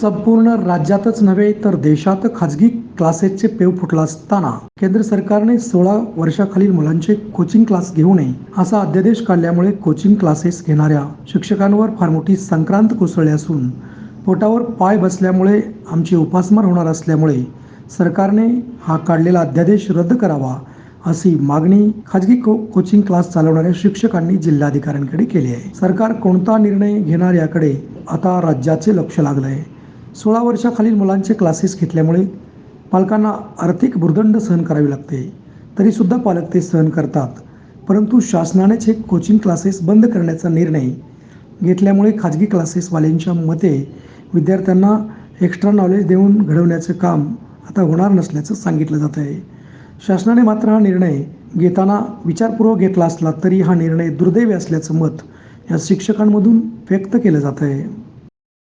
संपूर्ण राज्यातच नव्हे तर देशात खाजगी क्लासेसचे पेव फुटला असताना केंद्र सरकारने 16 वर्षाखालील मुलांचे कोचिंग क्लास घेऊ नये असा अध्यादेश काढल्यामुळे कोचिंग क्लासेस घेणाऱ्या शिक्षकांवर फार मोठी संक्रांत कोसळली असून पोटावर पाय बसल्यामुळे आमची उपासमार होणार असल्यामुळे सरकारने हा काढलेला अध्यादेश रद्द करावा अशी मागणी खाजगी कोचिंग क्लास चालवणाऱ्या शिक्षकांनी जिल्हाधिकाऱ्यांकडे केली आहे. सरकार कोणता निर्णय घेणार याकडे आता राज्याचे लक्ष लागलं आहे. 16 वर्षाखालील मुलांचे क्लासेस घेतल्यामुळे पालकांना आर्थिक भुर्दंड सहन करावी लागते. तरीसुद्धा पालक ते सहन करतात. परंतु शासनानेच हे कोचिंग क्लासेस बंद करण्याचा निर्णय घेतल्यामुळे खाजगी क्लासेसवाल्यांच्या मते विद्यार्थ्यांना एक्स्ट्रा नॉलेज देऊन घडवण्याचं काम आता होणार नसल्याचं सांगितलं जात आहे. शासनाने मात्र हा निर्णय घेताना विचारपूर्वक घेतला असला तरी हा निर्णय दुर्दैवी असल्याचं मत या शिक्षकांमधून व्यक्त केलं जात आहे.